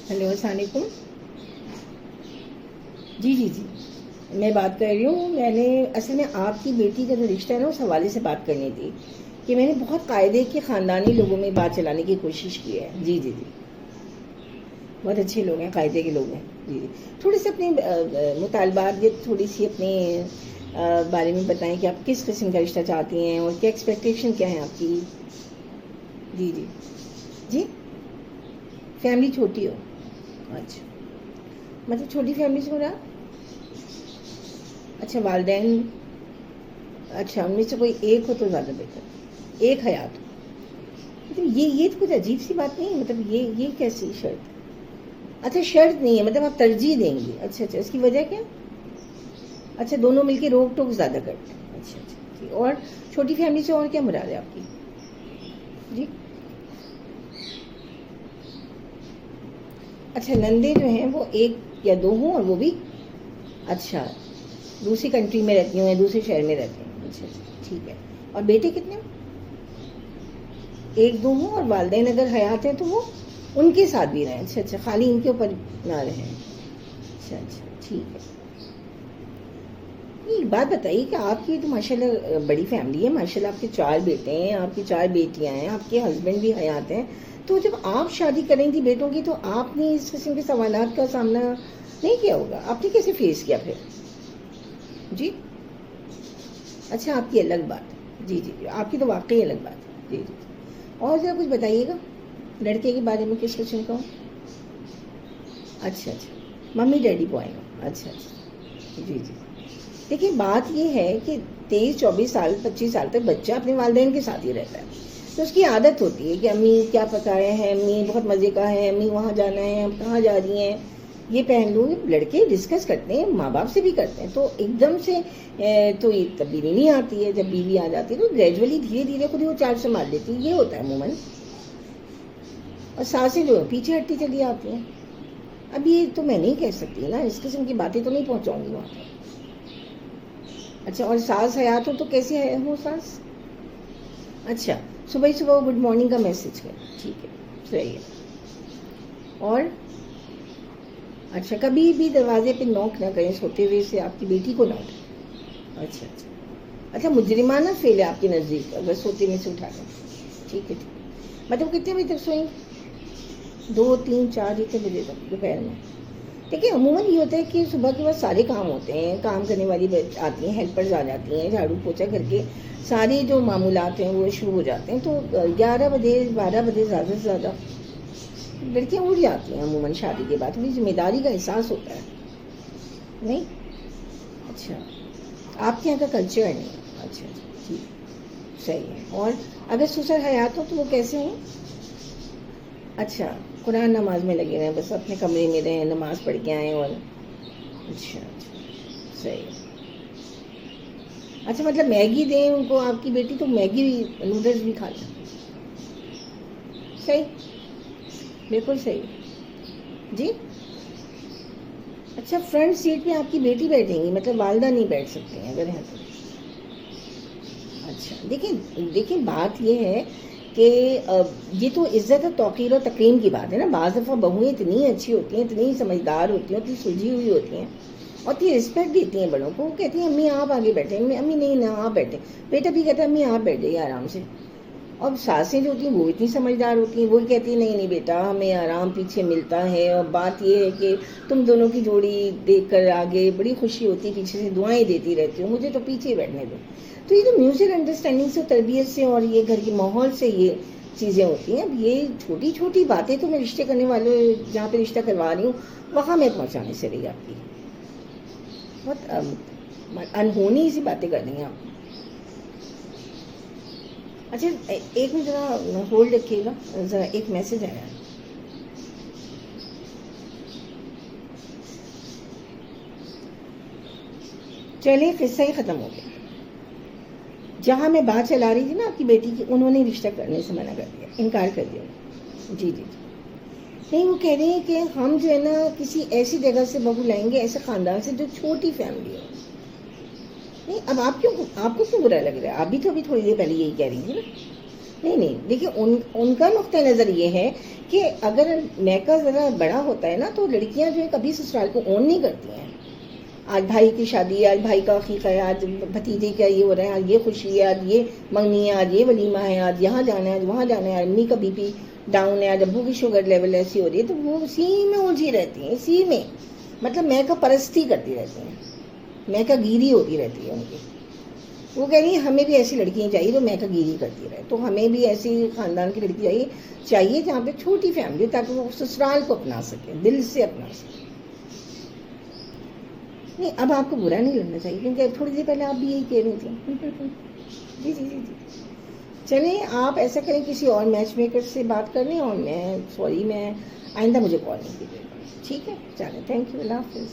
Hello السلام علیکم. جی جی جی میں بات کر رہی ہوں. میں نے اصل میں آپ کی بیٹی کا جو رشتہ ہے نا اس حوالے سے بات کرنی تھی کہ میں نے بہت قاعدے کے خاندانی لوگوں میں بات چلانے کی کوشش کی ہے. جی جی جی بہت اچھے لوگ ہیں, قاعدے کے لوگ ہیں. جی جی تھوڑے سے اپنے مطالبات یا تھوڑی سی اپنے بارے میں بتائیں کہ آپ کس قسم کا رشتہ چاہتی ہیں اور کیا ایکسپیکٹیشن کیا ہے آپ کی. جی جی جی فیملی چھوٹی ہو. اچھا مطلب چھوٹی فیملی سے ہو رہا. اچھا والدین, اچھا ان میں سے کوئی ایک ہو تو زیادہ بہتر, ایک حیات ہو. مطلب یہ تو کچھ عجیب سی بات نہیں ہے. مطلب یہ کیسی شرط ہے؟ اچھا شرط نہیں ہے, مطلب آپ ترجیح دیں گی. اچھا اچھا اس کی وجہ کیا؟ اچھا دونوں مل کے روک ٹوک زیادہ کرتے ہیں. اچھا اچھا اور چھوٹی فیملی سے اور کیا مراد ہے آپ کی؟ جی اچھا نندے جو ہیں وہ ایک یا دو ہوں اور وہ بھی اچھا دوسری کنٹری میں رہتی ہوں یا دوسرے شہر میں رہتی ہوں. اچھا اچھا ٹھیک ہے. اور بیٹے کتنے ہیں؟ ایک دو ہوں اور والدین اگر حیات ہیں تو وہ ان کے ساتھ بھی رہیں. اچھا اچھا خالی ان کے اوپر نہ رہیں. اچھا اچھا ٹھیک ہے. ایک بات بتائیے کہ آپ کی تو ماشاءاللہ بڑی فیملی ہے, ماشاءاللہ آپ کے 4 بیٹے ہیں, آپ کی 4 بیٹیاں ہیں, آپ کے ہسبینڈ بھی حیات ہیں. تو جب آپ شادی کریں تھی بیٹوں کی تو آپ نے اس قسم کے سوالات کا سامنا نہیں کیا ہوگا. آپ نے کیسے فیس کیا پھر؟ جی اچھا آپ کی الگ بات. جی جی آپ کی تو واقعی الگ بات ہے. جی جی اور ذرا کچھ بتائیے گا لڑکے کے بارے میں, کس قسم کا ہو؟ اچھا اچھا ممی ڈیڈی بوائے ہو. اچھا اچھا جی جی دیکھیے بات یہ ہے کہ 23-24 سال 25 سال تک بچہ اپنے والدین کے ساتھ ہی رہتا ہے, تو اس کی عادت ہوتی ہے کہ امی کیا پکائے ہیں, امی بہت مزے کا ہے, امی وہاں جانا ہے, ہم کہاں جا رہی ہیں, یہ پہن لوں. لڑکے ڈسکس کرتے ہیں, ماں باپ سے بھی کرتے ہیں, تو ایک دم سے تو یہ تبدیلی نہیں آتی ہے. جب بیوی آ جاتی ہے تو گریجولی دھیرے دھیرے خود ہی وہ چارج سنبھال لیتی ہے. یہ ہوتا ہے عموماً. اور سانسیں جو پیچھے ہٹتی چلی آتی ہیں. اب یہ تو میں نہیں کہہ سکتی نا, اس قسم کی باتیں تو نہیں پہنچاؤں گی وہاں پہ. اچھا اور ساس حیات ہو تو کیسے ہو ساس؟ اچھا صبح ہی صبح گڈ مارننگ کا میسج کر. ٹھیک ہے صحیح ہے. اور اچھا کبھی بھی دروازے پہ نوک نہ کریں سوتے ہوئے سے آپ کی بیٹی کو نہ اٹھائیں. اچھا اچھا اچھا مجرمانہ فیل ہے آپ کے نزدیک اگر سوتے میں سے اٹھا دیں. ٹھیک ہے ٹھیک ہے. مطلب کتنے بجے تک سوئیں؟ 2 3 4 اتنے بجے تک دوپہر میں؟ دیکھیے عموماً یہ ہوتا ہے کہ صبح کے بعد سارے کام ہوتے ہیں, کام کرنے والی آتی ہیں, ہیلپرز آ جاتی ہیں, جھاڑو پوچھا کر کے سارے جو معمولات ہیں وہ شروع ہو جاتے ہیں. تو 11 بجے 12 بجے زیادہ سے زیادہ لڑکیاں اٹھ جاتی ہیں عموماً شادی کے بعد. تھوڑی ذمہ داری کا احساس ہوتا ہے نہیں؟ اچھا آپ کے یہاں کا کلچر نہیں. اچھا اچھا ٹھیک صحیح ہے. اور اگر سسر حیات ہو تو وہ کیسے ہیں؟ اچھا قرآن نماز میں لگے رہیں, بس اپنے کمرے میں رہیں, نماز پڑھ کے آئیں. اور اچھا اچھا صحیح ہے. اچھا مطلب میگی دیں ان کو آپ کی بیٹی تو میگی نوڈلس بھی کھا لیں. صحیح بالکل صحیح. جی اچھا فرنٹ سیٹ پہ آپ کی بیٹی بیٹھیں گی, مطلب والدہ نہیں بیٹھ سکتے ہیں اگر ہیں تو؟ اچھا دیکھیں بات یہ ہے کہ یہ تو عزت و توقیر و تکریم کی بات ہے نا. بعض دفعہ بہویں اتنی اچھی ہوتی ہیں, اتنی سمجھدار ہوتی ہیں, اتنی سلجھی ہوئی ہوتی ہیں اور اتنی رسپیکٹ دیتی ہیں بڑوں کو. وہ کہتی ہیں امی آپ آگے بیٹھیں, امی نہیں نہ آپ بیٹھیں. بیٹا بھی کہتا ہے امی آپ بیٹھ جائیے آرام سے. اور ساسیں جو ہوتی ہیں وہ اتنی سمجھدار ہوتی ہیں, وہ کہتی ہیں نہیں نہیں بیٹا ہمیں آرام پیچھے ملتا ہے. اور بات یہ ہے کہ تم دونوں کی جوڑی دیکھ کر آگے بڑی خوشی ہوتی ہے, پیچھے سے دعائیں دیتی رہتی ہوں, مجھے تو پیچھے بیٹھنے دو. تو یہ تو میوچل انڈرسٹینڈنگ سے, تربیت سے اور یہ گھر کے ماحول سے یہ چیزیں ہوتی ہیں. اب یہ چھوٹی چھوٹی باتیں تو میں رشتے کرنے والے جہاں پہ رشتہ کروا رہی ہوں وہاں میں پہنچانے سے رہی. آپ کی بہت انہونی سی باتیں کر رہی ہیں آپ. اچھا ایک منٹ ذرا ہولڈ رکھیے گا, ذرا ایک میسج آیا ہے. چلیے قصہ ہی ختم ہو گیا. جہاں میں بات چلا رہی تھی نا آپ کی بیٹی کی, انہوں نے رشتہ کرنے سے منع کر دیا, انکار کر دیا. جی جی جی نہیں, وہ کہہ رہی ہیں کہ ہم جو ہے نا کسی ایسی جگہ سے بہو لائیں گے, ایسے خاندان سے جو چھوٹی فیملی ہو. نہیں اب آپ کو کیوں برا لگ رہا ہے؟ آپ بھی تو ابھی تھوڑی دیر پہلے یہی کہہ رہی تھی نا. نہیں دیکھیے ان کا نقطہ نظر یہ ہے کہ اگر میکا ذرا بڑا ہوتا ہے نا تو لڑکیاں جو ہے کبھی سسرال کو اون نہیں کرتی ہیں. آج بھائی کی شادی ہے, آج بھائی کا عقیقہ ہے, آج بھتیجے کا یہ ہو رہا ہے, آج یہ خوشی ہے, آج یہ منگنی ہے, آج یہ ولیمہ ہے, آج یہاں جانا ہے, آج وہاں جانا ہے, امی کا بی پی ڈاؤن ہے, آج ابو کی شوگر لیول ایسی ہو رہی ہے, تو وہ اسی میں الجھی رہتی ہیں, اسی میں مطلب میں کا پرستی کرتی رہتی ہیں, میں کا گیری ہوتی رہتی ہے ان کی. وہ کہہ رہی ہیں ہمیں بھی ایسی لڑکیاں چاہیے جو میں کا گیری کرتی رہے, تو ہمیں بھی ایسی خاندان کی لڑکی چاہیے جہاں پہ چھوٹی فیملی, تاکہ وہ سسرال کو اپنا سکے, دل سے اپنا سکے. نہیں اب آپ کو برا نہیں لگنا چاہیے, کیونکہ تھوڑی دیر پہلے آپ بھی یہی کہہ رہی تھیں. جی جی جی جی چلیں آپ ایسا کریں, کسی اور میچ میکر سے بات کر لیں, اور میں آئندہ مجھے کال نہیں کیجیے گا, ٹھیک ہے؟ چلیں, تھینک یو, اللہ حافظ.